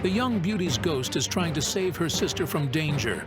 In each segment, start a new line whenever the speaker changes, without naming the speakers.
The young beauty's ghost is trying to save her sister from danger.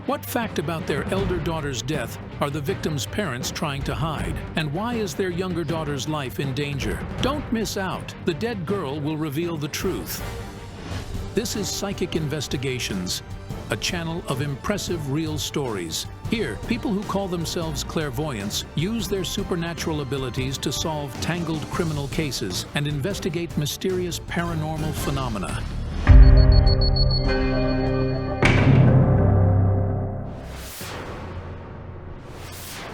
What fact about their elder daughter's death are the victim's parents trying to hide? And why is their younger daughter's life in danger? Don't miss out. The dead girl will reveal the truth. This is Psychic Investigations, a channel of impressive real stories. Here, people who call themselves clairvoyants use their supernatural abilities to solve tangled criminal cases and investigate mysterious paranormal phenomena.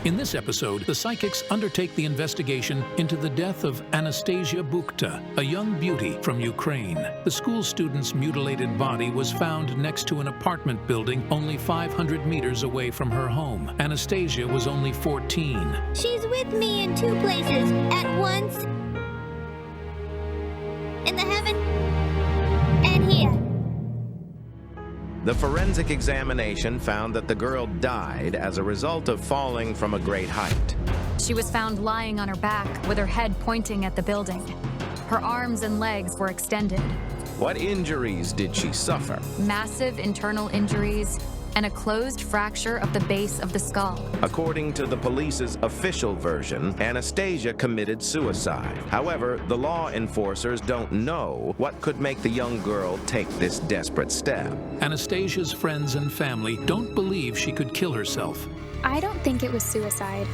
In this episode, the psychics undertake the investigation into the death of Anastasia Búkhta, a young beauty from Ukraine. The school student's mutilated body was found next to an apartment building only 500 meters away from her home. Anastasia was only 14.
She's with me in two places at once. In the heaven and here.
The forensic examination found that the girl died as a result of falling from a great height.
She was found lying on her back with her head pointing at the building. Her arms and legs were extended.
What injuries did she suffer?
Massive internal injuries and a closed fracture of the base of the skull.
According to the police's official version, Anastasia committed suicide. However, the law enforcers don't know what could make the young girl take this desperate step.
Anastasia's friends and family don't believe she could kill herself.
I don't think it was suicide.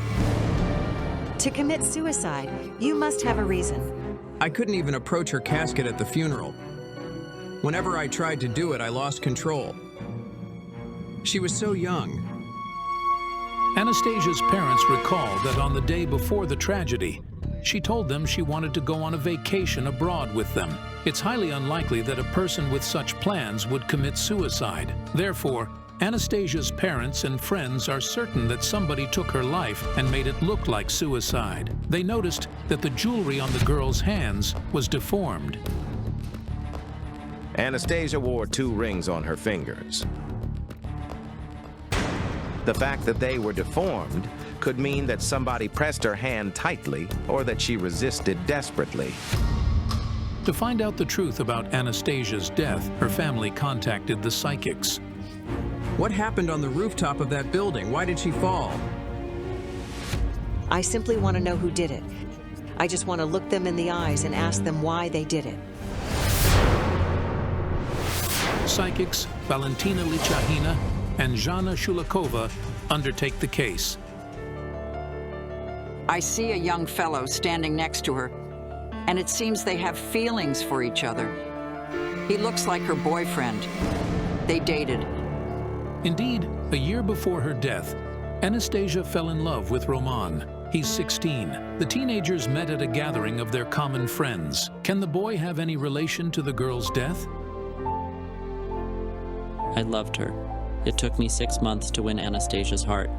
To commit suicide, you must have a reason.
I couldn't even approach her casket at the funeral. Whenever I tried to do it, I lost control. She was so young.
Anastasia's parents recall that on the day before the tragedy, she told them she wanted to go on a vacation abroad with them. It's highly unlikely that a person with such plans would commit suicide. Therefore, Anastasia's parents and friends are certain that somebody took her life and made it look like suicide. They noticed that the jewelry on the girl's hands was deformed.
Anastasia wore 2 rings on her fingers. The fact that they were deformed could mean that somebody pressed her hand tightly or that she resisted desperately.
To find out the truth about Anastasia's death, her family contacted the psychics.
What happened on the rooftop of that building? Why did she fall?
I simply want to know who did it. I just want to look them in the eyes and ask them why they did it.
Psychics Valentina Lichahina and Zhana Shulakova undertake the case.
I see a young fellow standing next to her, and it seems they have feelings for each other. He looks like her boyfriend. They dated.
Indeed, a year before her death, Anastasia fell in love with Roman. He's 16. The teenagers met at a gathering of their common friends. Can the boy have any relation to the girl's death?
I loved her. It took me 6 months to win Anastasia's heart.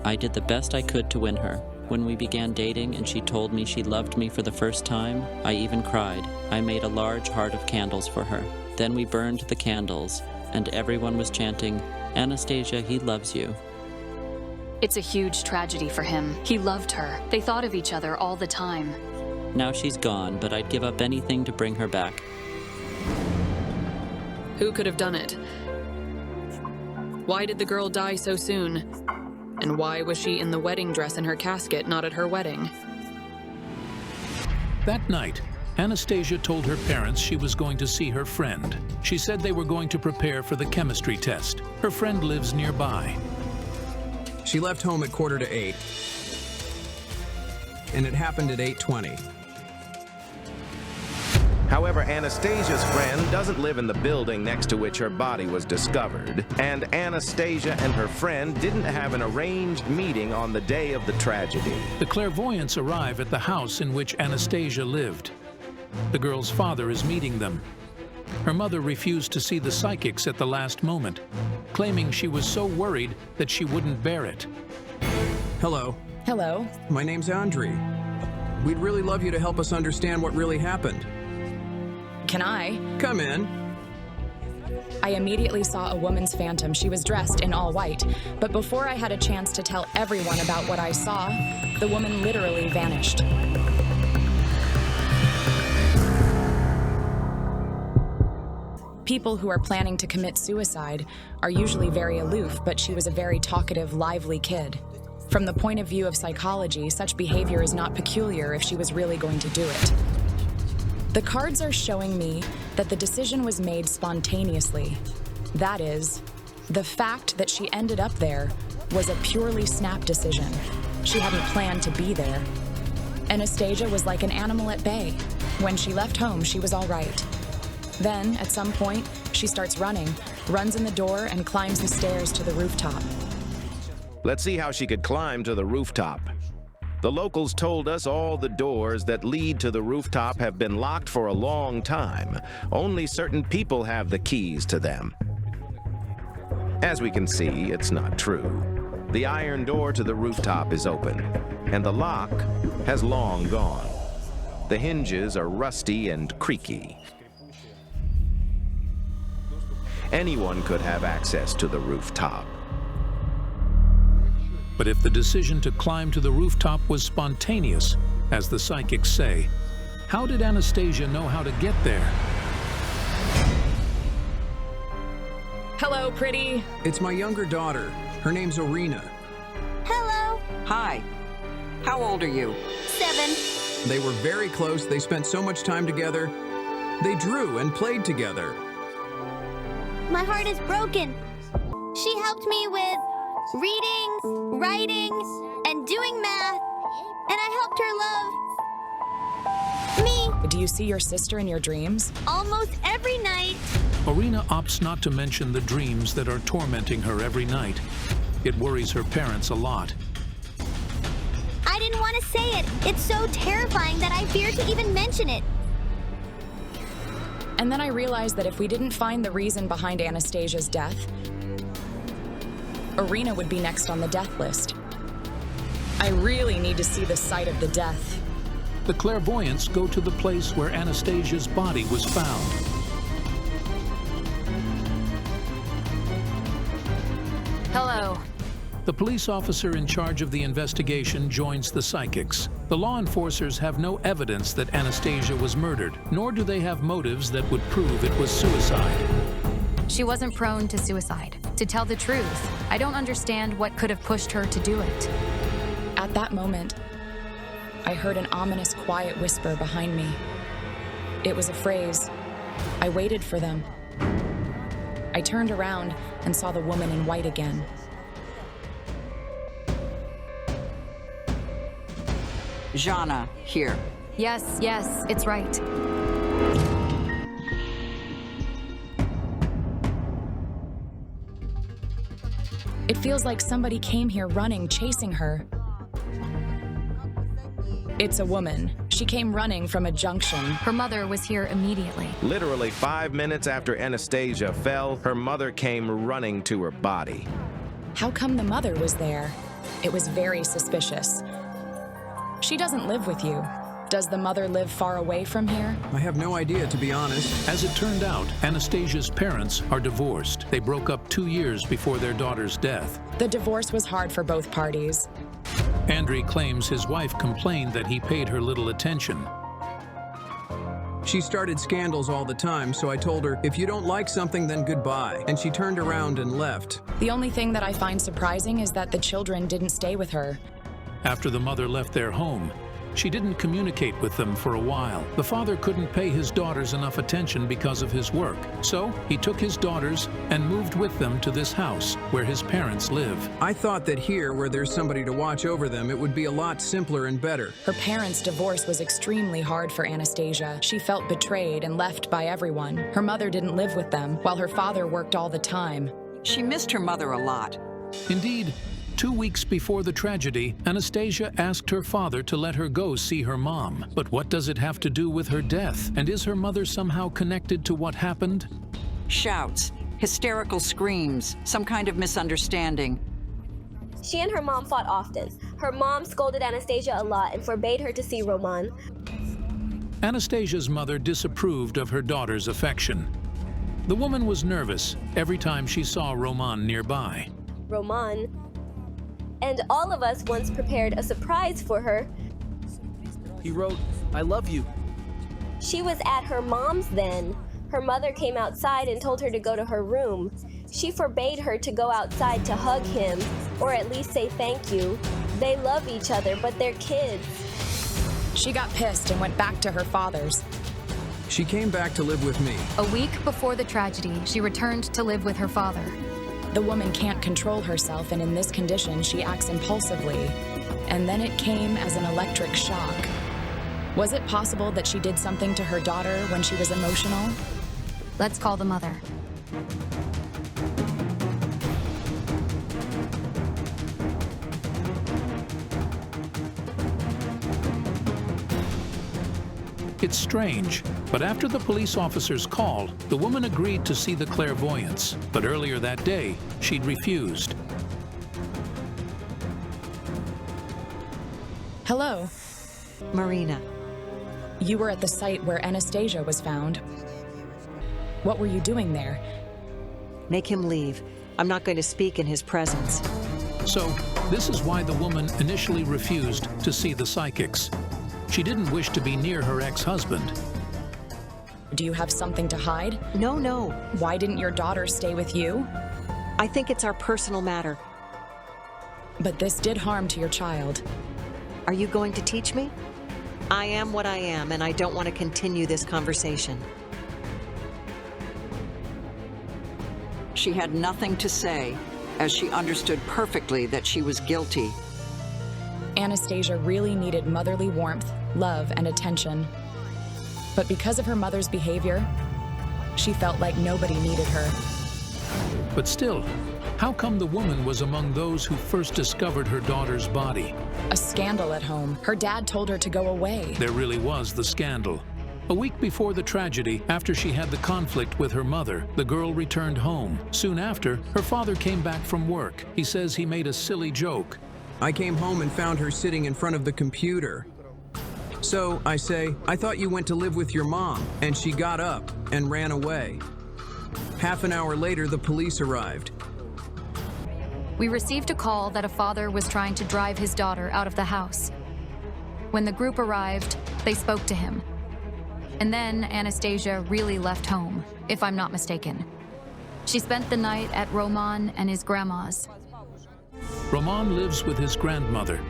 I did the best I could to win her. When we began dating and she told me she loved me for the first time, I even cried. I made a large heart of candles for her. Then we burned the candles, and everyone was chanting, "Anastasia, he loves you."
It's a huge tragedy for him. He loved her. They thought of each other all the time.
Now she's gone, but I'd give up anything to bring her back.
Who could have done it? Why did the girl die so soon? And why was she in the wedding dress in her casket, not at her wedding?
That night, Anastasia told her parents she was going to see her friend. She said they were going to prepare for the chemistry test. Her friend lives nearby.
She left home at 7:45, and it happened at 8:20.
However, Anastasia's friend doesn't live in the building next to which her body was discovered, and Anastasia and her friend didn't have an arranged meeting on the day of the tragedy.
The clairvoyants arrive at the house in which Anastasia lived. The girl's father is meeting them. Her mother refused to see the psychics at the last moment, claiming she was so worried that she wouldn't bear it.
Hello.
Hello.
My name's Andre. We'd really love you to help us understand what really happened.
Can I?
Come in.
I immediately saw a woman's phantom. She was dressed in all white. But before I had a chance to tell everyone about what I saw, the woman literally vanished. People who are planning to commit suicide are usually very aloof, but she was a very talkative, lively kid. From the point of view of psychology, such behavior is not peculiar if she was really going to do it. The cards are showing me that the decision was made spontaneously. That is, the fact that she ended up there was a purely snap decision. She hadn't planned to be there. Anastasia was like an animal at bay. When she left home, she was all right. Then, at some point, she starts running, runs in the door, and climbs the stairs to the rooftop.
Let's see how she could climb to the rooftop. The locals told us all the doors that lead to the rooftop have been locked for a long time. Only certain people have the keys to them. As we can see, it's not true. The iron door to the rooftop is open, and the lock has long gone. The hinges are rusty and creaky. Anyone could have access to the rooftop.
But if the decision to climb to the rooftop was spontaneous, as the psychics say, how did Anastasia know how to get there?
Hello, pretty.
It's my younger daughter. Her name's Orina.
Hello.
Hi. How old are you?
7.
They were very close. They spent so much time together. They drew and played together.
My heart is broken. She helped me with reading, writing, and doing math, and I helped her love me.
Do you see your sister in your dreams?
Almost every night.
Orina opts not to mention the dreams that are tormenting her every night. It worries her parents a lot.
I didn't want to say it. It's so terrifying that I fear to even mention it.
And then I realized that if we didn't find the reason behind Anastasia's death, Orina would be next on the death list. I really need to see the site of the death.
The clairvoyants go to the place where Anastasia's body was found.
Hello.
The police officer in charge of the investigation joins the psychics. The law enforcers have no evidence that Anastasia was murdered, nor do they have motives that would prove it was suicide.
She wasn't prone to suicide. To tell the truth, I don't understand what could have pushed her to do it.
At that moment, I heard an ominous, quiet whisper behind me. It was a phrase. I waited for them. I turned around and saw the woman in white again.
Jana, here.
Yes, it's right.
It feels like somebody came here running, chasing her. It's a woman. She came running from a junction.
Her mother was here immediately.
Literally 5 minutes after Anastasia fell, her mother came running to her body.
How come the mother was there? It was very suspicious. She doesn't live with you. Does the mother live far away from here?
I have no idea, to be honest.
As it turned out, Anastasia's parents are divorced. They broke up 2 years before their daughter's death.
The divorce was hard for both parties.
Andre claims his wife complained that he paid her little attention.
She started scandals all the time, so I told her, if you don't like something, then goodbye. And she turned around and left.
The only thing that I find surprising is that the children didn't stay with her.
After the mother left their home, she didn't communicate with them for a while. The father couldn't pay his daughters enough attention because of his work. So he took his daughters and moved with them to this house where his parents live.
I thought that here, where there's somebody to watch over them, it would be a lot simpler and better.
Her parents' divorce was extremely hard for Anastasia. She felt betrayed and left by everyone. Her mother didn't live with them, while her father worked all the time.
She missed her mother a lot.
Indeed, 2 weeks before the tragedy, Anastasia asked her father to let her go see her mom. But what does it have to do with her death? And is her mother somehow connected to what happened?
Shouts, hysterical screams, some kind of misunderstanding.
She and her mom fought often. Her mom scolded Anastasia a lot and forbade her to see Roman.
Anastasia's mother disapproved of her daughter's affection. The woman was nervous every time she saw Roman nearby.
Roman. And all of us once prepared a surprise for her.
He wrote, "I love you."
She was at her mom's then. Her mother came outside and told her to go to her room. She forbade her to go outside to hug him, or at least say thank you. They love each other, but they're kids.
She got pissed and went back to her father's.
She came back to live with me.
A week before the tragedy, she returned to live with her father.
The woman can't control herself, and in this condition, she acts impulsively. And then it came as an electric shock. Was it possible that she did something to her daughter when she was emotional?
Let's call the mother.
It's strange, but after the police officers called, the woman agreed to see the clairvoyants. But earlier that day, she'd refused.
Hello.
Marina.
You were at the site where Anastasia was found. What were you doing there?
Make him leave. I'm not going to speak in his presence.
So, this is why the woman initially refused to see the psychics. She didn't wish to be near her ex-husband.
Do you have something to hide?
No, no.
Why didn't your daughter stay with you?
I think it's our personal matter.
But this did harm to your child.
Are you going to teach me? I am what I am, and I don't want to continue this conversation.
She had nothing to say, as she understood perfectly that she was guilty.
Anastasia really needed motherly warmth, love, and attention. But because of her mother's behavior, she felt like nobody needed her.
But still, how come the woman was among those who first discovered her daughter's body?
A scandal at home. Her dad told her to go away.
There really was the scandal. A week before the tragedy, after she had the conflict with her mother, the girl returned home. Soon after, her father came back from work. He says he made a silly joke.
I came home and found her sitting in front of the computer. So I say, I thought you went to live with your mom, and she got up and ran away. Half an hour later, the police arrived.
We received a call that a father was trying to drive his daughter out of the house. When the group arrived, they spoke to him. And then Anastasia really left home, if I'm not mistaken. She spent the night at Roman and his grandma's.
Roman lives with his grandmother.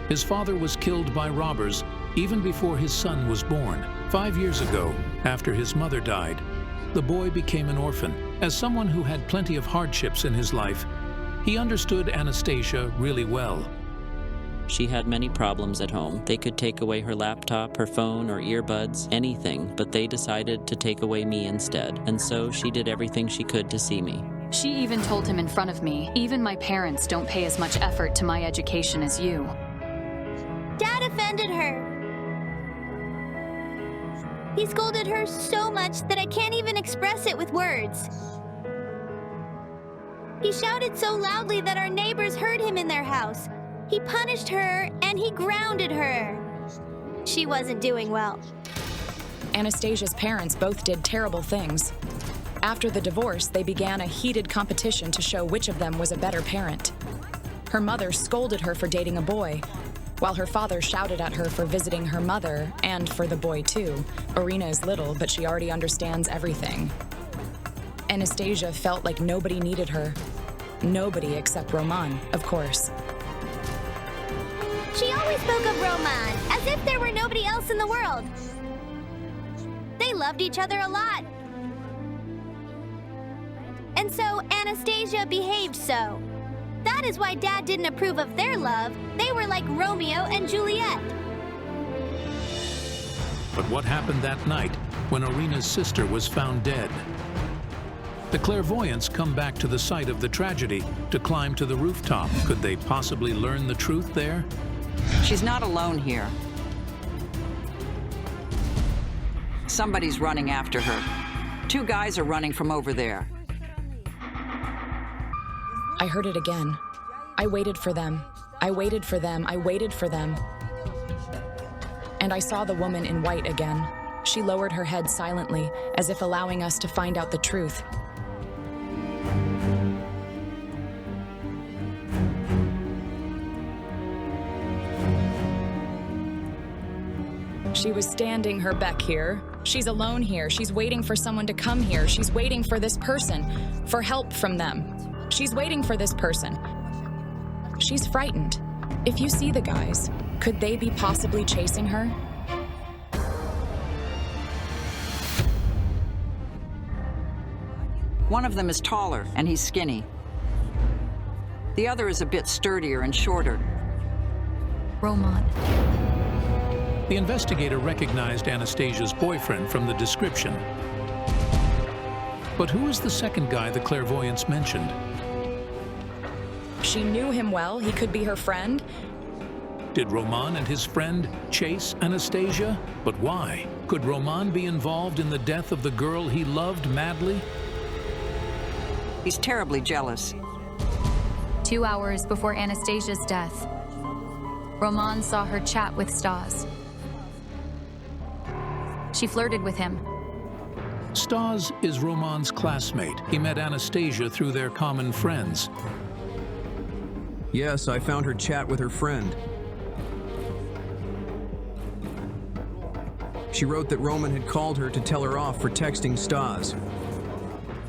His father was killed by robbers even before his son was born. 5 years ago, after his mother died, the boy became an orphan. As someone who had plenty of hardships in his life, he understood Anastasia really well.
She had many problems at home. They could take away her laptop, her phone, or earbuds, anything, but they decided to take away me instead. And so she did everything she could to see me.
She even told him in front of me, even my parents don't pay as much effort to my education as you.
Dad offended her. He scolded her so much that I can't even express it with words. He shouted so loudly that our neighbors heard him in their house. He punished her and he grounded her. She wasn't doing well.
Anastasia's parents both did terrible things. After the divorce, they began a heated competition to show which of them was a better parent. Her mother scolded her for dating a boy, while her father shouted at her for visiting her mother, and for the boy too. Irina is little, but she already understands everything. Anastasia felt like nobody needed her. Nobody except Roman, of course.
She always spoke of Roman as if there were nobody else in the world. They loved each other a lot. And so Anastasia behaved so. That is why Dad didn't approve of their love. They were like Romeo and Juliet.
But what happened that night when Irina's sister was found dead? The clairvoyants come back to the site of the tragedy to climb to the rooftop. Could they possibly learn the truth there?
She's not alone here. Somebody's running after her. 2 guys are running from over there.
I heard it again. I waited for them. I waited for them. I waited for them. And I saw the woman in white again. She lowered her head silently, as if allowing us to find out the truth. She was standing her back here, She's alone here. She's waiting for someone to come here. She's waiting for this person, for help from them. She's waiting for this person. She's frightened. If you see the guys, could they be possibly chasing her?
One of them is taller, and he's skinny. The other is a bit sturdier and shorter.
Roman.
The investigator recognized Anastasia's boyfriend from the description. But who is the second guy the clairvoyance mentioned?
She knew him well. He could be her friend.
Did Roman and his friend chase Anastasia? But why? Could Roman be involved in the death of the girl he loved madly?
He's terribly jealous.
2 hours before Anastasia's death, Roman saw her chat with Stas. She flirted with him.
Stas is Roman's classmate. He met Anastasia through their common friends.
Yes, I found her chat with her friend. She wrote that Roman had called her to tell her off for texting Stas.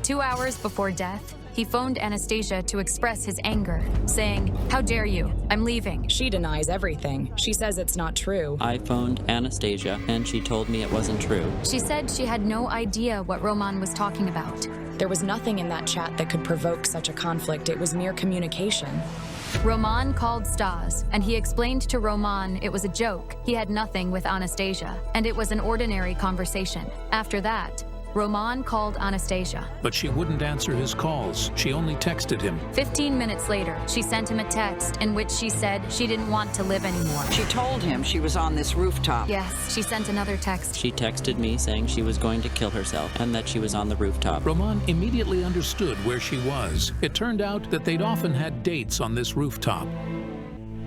2 hours before death, he phoned Anastasia to express his anger, saying, "How dare you? I'm leaving."
She denies everything. She says it's not true.
I phoned Anastasia, and she told me it wasn't true.
She said she had no idea what Roman was talking about.
There was nothing in that chat that could provoke such a conflict. It was mere communication.
Roman called Stas, and he explained to Roman it was a joke. He had nothing with Anastasia, and it was an ordinary conversation. After that, Roman called Anastasia.
But she wouldn't answer his calls. She only texted him.
15 minutes later, she sent him a text in which she said she didn't want to live anymore.
She told him she was on this rooftop.
Yes, she sent another text.
She texted me saying she was going to kill herself and that she was on the rooftop.
Roman immediately understood where she was. It turned out that they'd often had dates on this rooftop.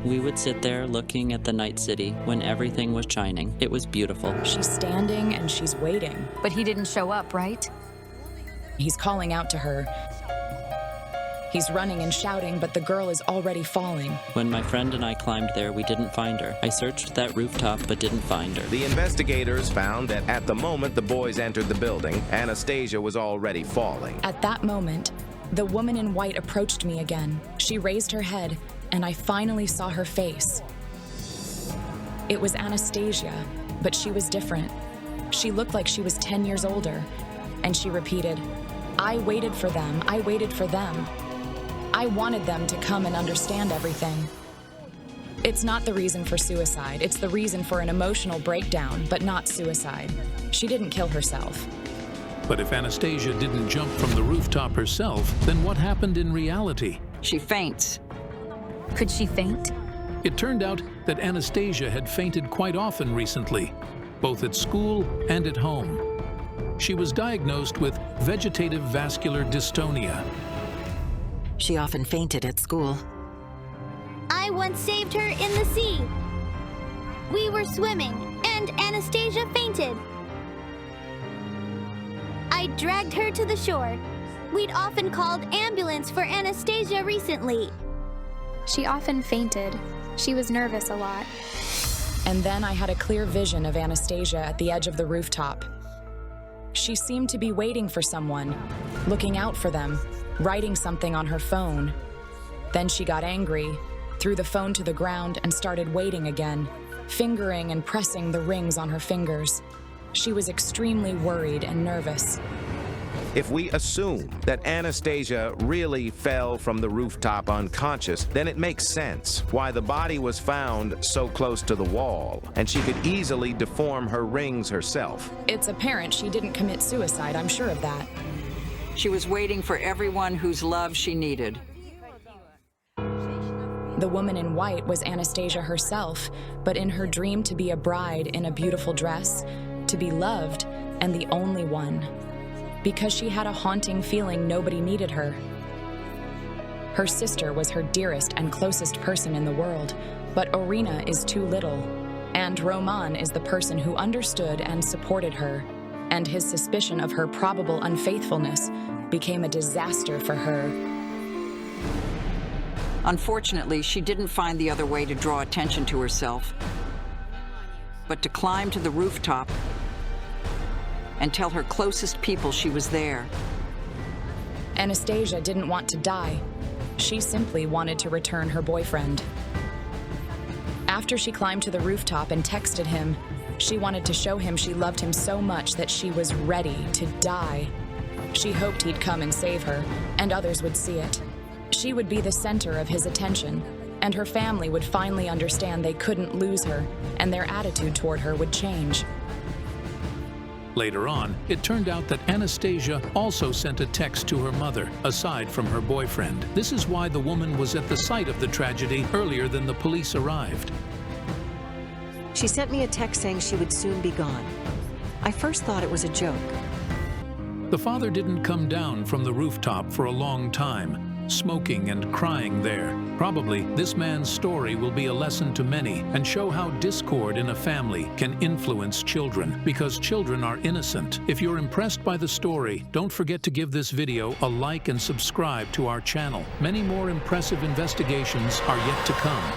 We would sit there looking at the night city when everything was shining. It was beautiful.
She's standing and she's waiting.
But he didn't show up, right?
He's calling out to her. He's running and shouting, but the girl is already falling.
When my friend and I climbed there, we didn't find her. I searched that rooftop, but didn't find her.
The investigators found that at the moment the boys entered the building, Anastasia was already falling.
At that moment, the woman in white approached me again. She raised her head, and I finally saw her face. It was Anastasia, but she was different. She looked like she was 10 years older, and she repeated, "I waited for them, I waited for them. I wanted them to come and understand everything." It's not the reason for suicide, it's the reason for an emotional breakdown, but not suicide. She didn't kill herself.
But if Anastasia didn't jump from the rooftop herself, then what happened in reality?
She faints.
Could she faint?
It turned out that Anastasia had fainted quite often recently, both at school and at home. She was diagnosed with vegetative vascular dystonia.
She often fainted at school.
I once saved her in the sea. We were swimming, and Anastasia fainted. I dragged her to the shore. We'd often called ambulance for Anastasia recently.
She often fainted. She was nervous a lot.
And then I had a clear vision of Anastasia at the edge of the rooftop. She seemed to be waiting for someone, looking out for them, writing something on her phone. Then she got angry, threw the phone to the ground, and started waiting again, fingering and pressing the rings on her fingers. She was extremely worried and nervous.
If we assume that Anastasia really fell from the rooftop unconscious, then it makes sense why the body was found so close to the wall, and she could easily deform her rings herself.
It's apparent she didn't commit suicide, I'm sure of that.
She was waiting for everyone whose love she needed.
The woman in white was Anastasia herself, but in her dream to be a bride in a beautiful dress, to be loved, and the only one. Because she had a haunting feeling nobody needed her. Her sister was her dearest and closest person in the world, but Orina is too little, and Roman is the person who understood and supported her, and his suspicion of her probable unfaithfulness became a disaster for her.
Unfortunately, she didn't find the other way to draw attention to herself, but to climb to the rooftop and tell her closest people she was there.
Anastasia didn't want to die. She simply wanted to return her boyfriend. After she climbed to the rooftop and texted him, she wanted to show him she loved him so much that she was ready to die. She hoped he'd come and save her, and others would see it. She would be the center of his attention, and her family would finally understand they couldn't lose her, and their attitude toward her would change.
Later on, it turned out that Anastasia also sent a text to her mother, aside from her boyfriend. This is why the woman was at the site of the tragedy earlier than the police arrived.
She sent me a text saying she would soon be gone. I first thought it was a joke.
The father didn't come down from the rooftop for a long time, smoking and crying there. Probably this man's story will be a lesson to many and show how discord in a family can influence children, because children are innocent. If you're impressed by the story, don't forget to give this video a like and subscribe to our channel. Many more impressive investigations are yet to come.